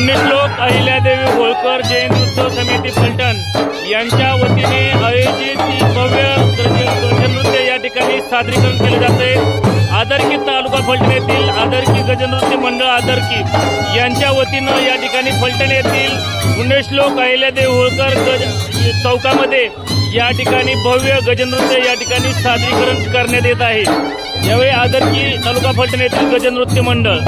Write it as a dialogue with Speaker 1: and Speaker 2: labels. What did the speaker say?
Speaker 1: पुण्यश्लोक अहिल्यादेवी होळकर जयंती उत्सव समिती फलटण यांच्या वतीने आयोजित भव्य गजनृत्य या ठिकाणी सादरीकरण केले जाते। आदरकी तालुका फलटण येथील आदरकी गजनृत्य मंडळ आदरकी यांच्या वतीनं या ठिकाणी फलटण येथील पुण्यश्लोक अहिल्यादेवी होळकर चौकामध्ये या ठिकाणी भव्य गजनृत्य या ठिकाणी सादरीकरण करण्यात येत आहे। यावेळी आदरकी तालुका फलटण येथील गजनृत्य मंडळ